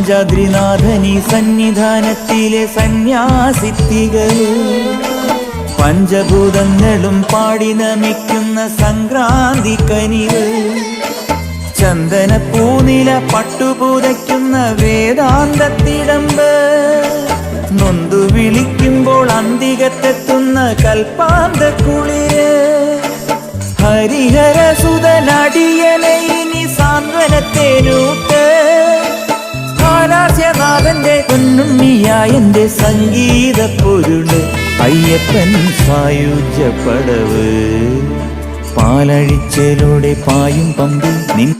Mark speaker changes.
Speaker 1: അഞ്ചാദ്രിനാഥനി സന്നിധാനത്തിലെ സന്യാസിത്തികള് പഞ്ചഭൂതങ്ങളും പാടി നമിക്കുന്ന സംക്രാന്തി കനിവ് ചന്ദന പൂനില പട്ടുപൂതയ്ക്കുന്ന വേദാന്തത്തിടമ്പ് നൊന്തു വിളിക്കുമ്പോൾ അന്തികത്തെത്തുന്ന കൽപ്പാന്ത കുളിര് ഹരിഹര സുതനടിയനെ ഇനി സാന്ത്വനത്തേനൂട്ട് ഹാലാസ്യനാഥന്റെ പൊന്നുണ്ണിയായന്റെ സംഗീത പൊരുള് അയ്യപ്പൻ സായുജ്യപ്പടവ് പാലഴിച്ചേലൂടെ പായും പമ്പി നിൻ